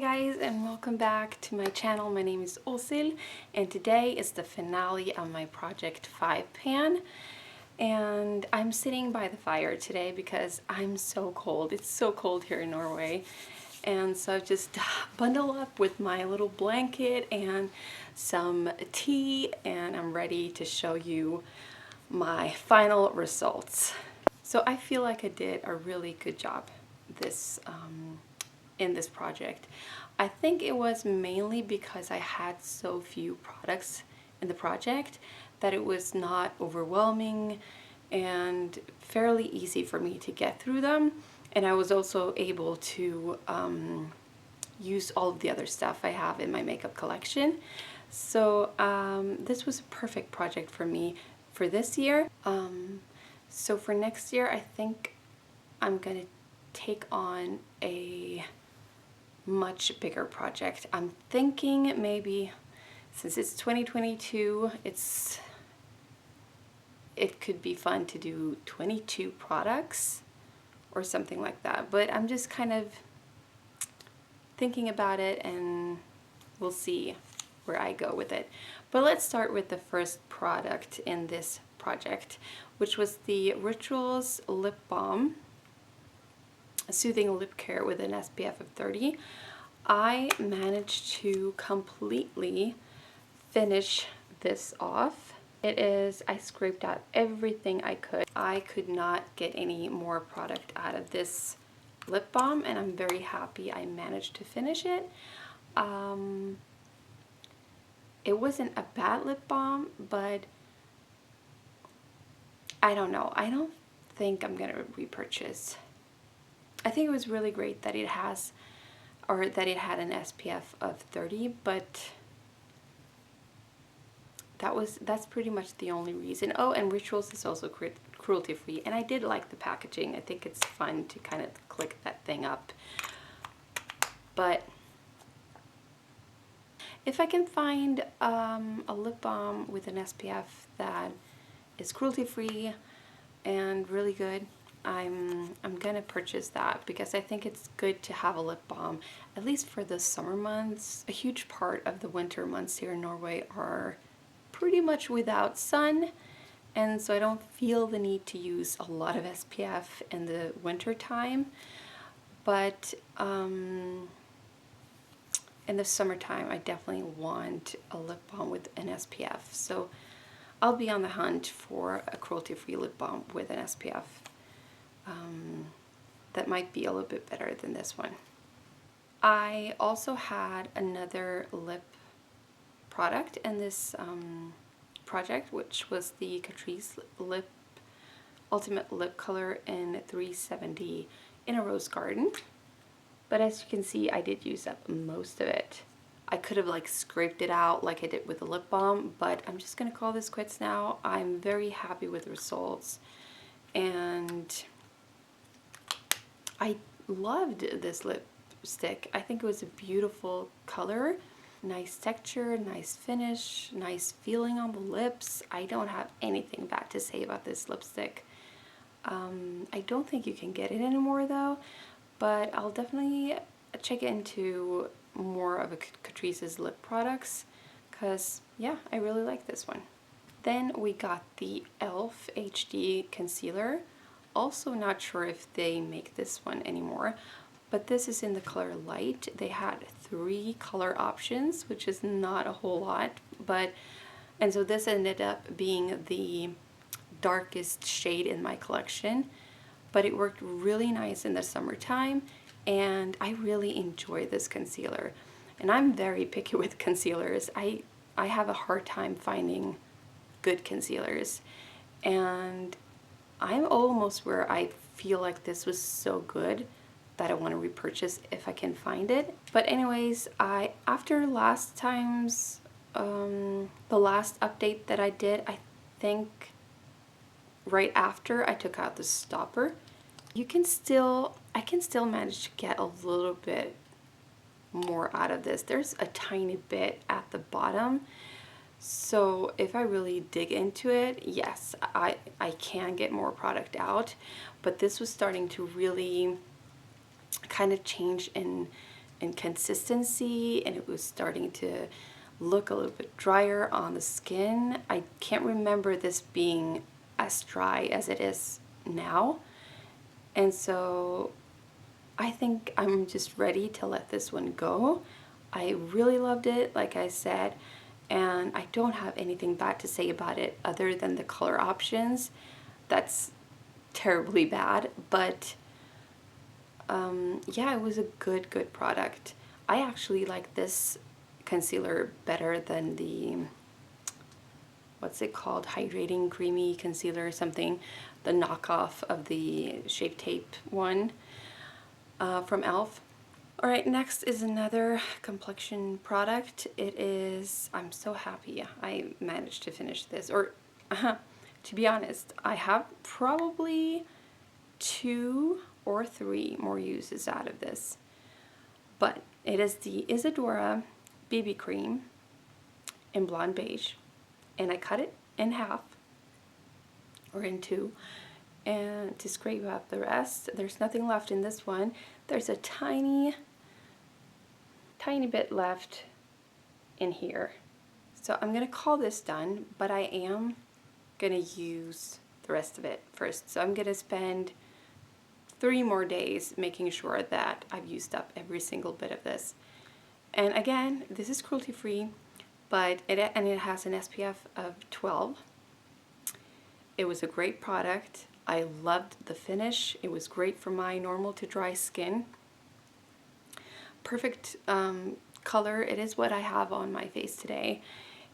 Hi guys, and welcome back to my channel. My name is Osil and today is the finale of my Project 5 pan, and I'm sitting by the fire today because I'm so cold. It's so cold here in Norway, and so I've just bundled up with my little blanket and some tea, and I'm ready to show you my final results. So I feel like I did a really good job in this project. I think it was mainly because I had so few products in the project that it was not overwhelming and fairly easy for me to get through them, and I was also able to use all of the other stuff I have in my makeup collection. So this was a perfect project for me for this year. So for next year I think I'm gonna take on a much bigger project. I'm thinking maybe, since it's 2022, it could be fun to do 22 products or something like that, but I'm just kind of thinking about it and we'll see where I go with it. But let's start with the first product in this project, which was the Rituals Lip Balm Soothing Lip Care with an SPF of 30. I managed to completely finish this off. I scraped out everything I could. I could not get any more product out of this lip balm, and I'm very happy I managed to finish it. It wasn't a bad lip balm, but I don't know. I don't think I'm gonna repurchase. I think it was really great that it had an SPF of 30, but that's pretty much the only reason. Oh, and Rituals is also cruelty free, and I did like the packaging. I think it's fun to kind of click that thing up. But if I can find a lip balm with an SPF that is cruelty free and really good, I'm gonna purchase that, because I think it's good to have a lip balm at least for the summer months. A huge part of the winter months here in Norway are pretty much without sun, and so I don't feel the need to use a lot of SPF in the winter time. But in the summertime I definitely want a lip balm with an SPF, so I'll be on the hunt for a cruelty-free lip balm with an SPF that might be a little bit better than this one. I also had another lip product in this project, which was the Catrice Ultimate Lip Color in 370 in a Rose Garden. But as you can see, I did use up most of it. I could have like scraped it out like I did with the lip balm, but I'm just gonna call this quits now. I'm very happy with the results, and I loved this lipstick. I think it was a beautiful color, nice texture, nice finish, nice feeling on the lips. I don't have anything bad to say about this lipstick. I don't think you can get it anymore though, but I'll definitely check into more of a Catrice's lip products, because yeah, I really like this one. Then we got the e.l.f. HD concealer. Also not sure if they make this one anymore, but this is in the color light. They had 3 color options, which is not a whole lot, and so this ended up being the darkest shade in my collection, but it worked really nice in the summertime, and I really enjoy this concealer. And I'm very picky with concealers. I have a hard time finding good concealers, and I'm almost where I feel like this was so good that I want to repurchase if I can find it. But anyways, after last time's the last update that I did, I think right after I took out the stopper, I can still manage to get a little bit more out of this. There's a tiny bit at the bottom, so if I really dig into it, yes, I can get more product out, but this was starting to really kind of change in in consistency, and it was starting to look a little bit drier on the skin. I can't remember this being as dry as it is now. And so I think I'm just ready to let this one go. I really loved it, like I said, and I don't have anything bad to say about it other than the color options. That's terribly bad, but yeah, it was a good product. I actually like this concealer better than the, what's it called, hydrating creamy concealer or something, the knockoff of the Shape Tape one from e.l.f. Alright, next is another complexion product. It is, I'm so happy I managed to finish this, or to be honest, I have probably 2 or 3 more uses out of this, but it is the Isadora BB cream in Blonde Beige, and I cut it in half or in 2 and to scrape out the rest. There's nothing left in this one. There's a tiny bit left in here, so I'm gonna call this done, but I am gonna use the rest of it first. So I'm gonna spend 3 more days making sure that I've used up every single bit of this. And again, this is cruelty free, but it has an SPF of 12. It was a great product. I loved the finish. It was great for my normal to dry skin. Perfect color. It is what I have on my face today.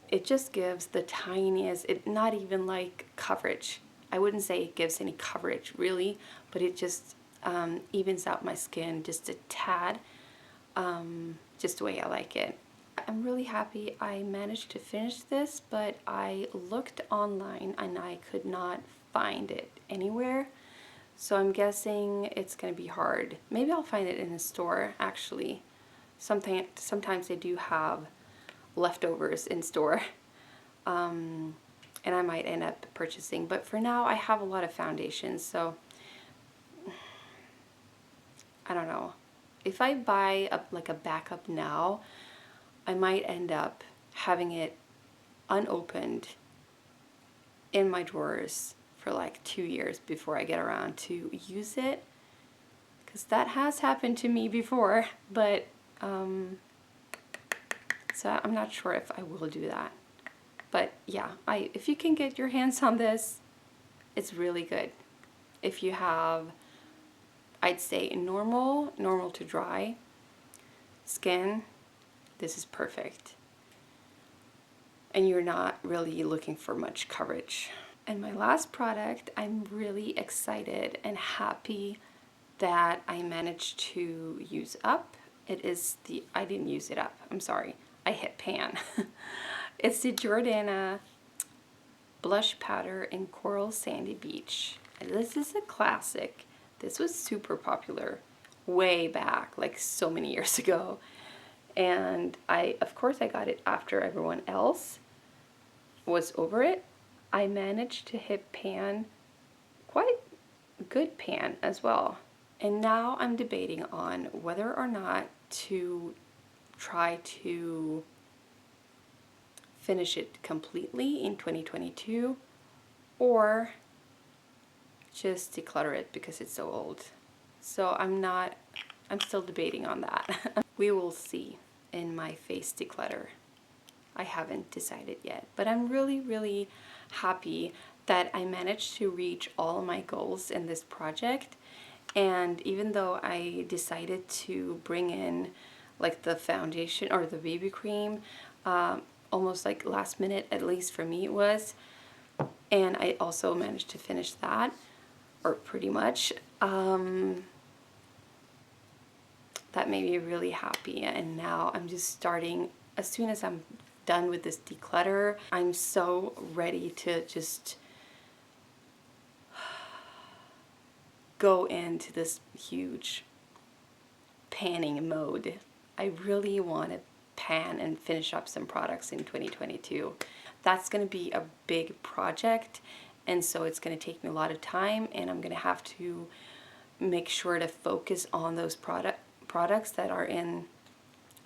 It just gives the tiniest, not even like coverage. I wouldn't say it gives any coverage really, but it just evens out my skin just a tad, just the way I like it. I'm really happy I managed to finish this, but I looked online and I could not find it anywhere. So I'm guessing it's going to be hard. Maybe I'll find it in a store actually. Sometimes they do have leftovers in store. And I might end up purchasing, but for now I have a lot of foundations, so I don't know. If I buy like a backup now, I might end up having it unopened in my drawers for like 2 years before I get around to use it, because that has happened to me before, but so I'm not sure if I will do that. But yeah, if you can get your hands on this, it's really good. If you have, I'd say normal to dry skin, this is perfect. And you're not really looking for much coverage. And my last product, I'm really excited and happy that I managed to use up. It is the, I didn't use it up, I'm sorry, I hit pan. It's the Jordana blush powder in Coral Sandy Beach. And this is a classic. This was super popular way back, like so many years ago. And of course I got it after everyone else was over it. I managed to hit pan, quite a good pan as well. And now I'm debating on whether or not to try to finish it completely in 2022 or just declutter it because it's so old. So I'm still debating on that. We will see in my face declutter. I haven't decided yet, but I'm really happy that I managed to reach all my goals in this project. And even though I decided to bring in like the foundation or the BB cream, almost like last minute, at least for me it was, and I also managed to finish that, or pretty much, that made me really happy. And now I'm just starting, as soon as I'm done with this declutter, I'm so ready to just go into this huge panning mode. I really want to pan and finish up some products in 2022. That's going to be a big project, and so it's going to take me a lot of time, and I'm going to have to make sure to focus on those products that are in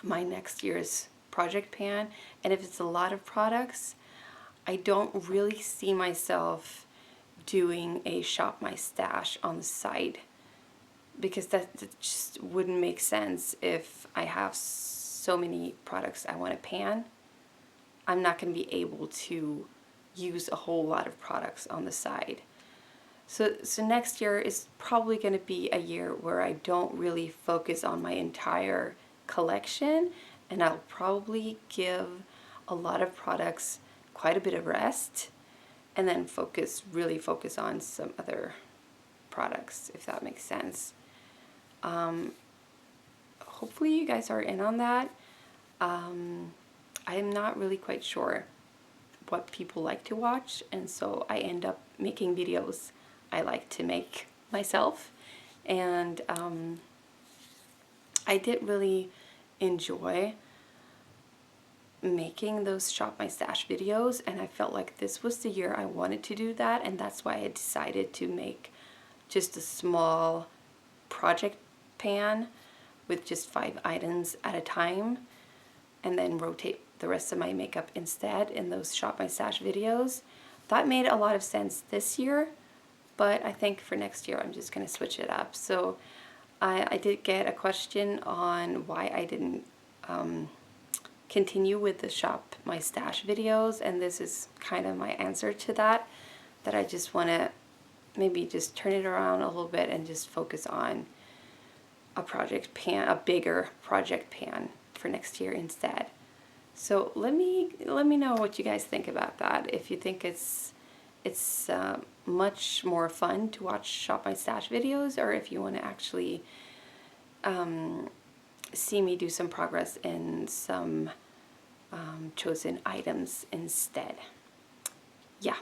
my next year's project pan. And if it's a lot of products, I don't really see myself doing a shop my stash on the side, because that just wouldn't make sense. If I have so many products I want to pan, I'm not going to be able to use a whole lot of products on the side. So next year is probably going to be a year where I don't really focus on my entire collection, and I'll probably give a lot of products quite a bit of rest, and then really focus on some other products, if that makes sense. Hopefully you guys are in on that. I'm not really quite sure what people like to watch, and so I end up making videos I like to make myself. And I did really enjoy making those shop my stash videos, and I felt like this was the year I wanted to do that, and that's why I decided to make just a small project pan with just 5 items at a time, and then rotate the rest of my makeup instead in those shop my stash videos. That made a lot of sense this year, but I think for next year I'm just going to switch it up. So I did get a question on why I didn't continue with the shop my stash videos, and this is kind of my answer to that, that I just want to maybe just turn it around a little bit and just focus on a project pan, a bigger project pan for next year instead. So let me know what you guys think about that. If you think it's much more fun to watch shop my stash videos, or if you want to actually see me do some progress in some chosen items instead. Yeah.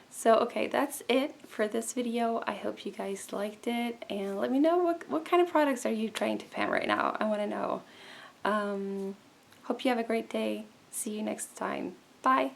So okay, that's it for this video. I hope you guys liked it, and let me know what kind of products are you trying to pan right now. I want to know. Hope you have a great day. See you next time. Bye.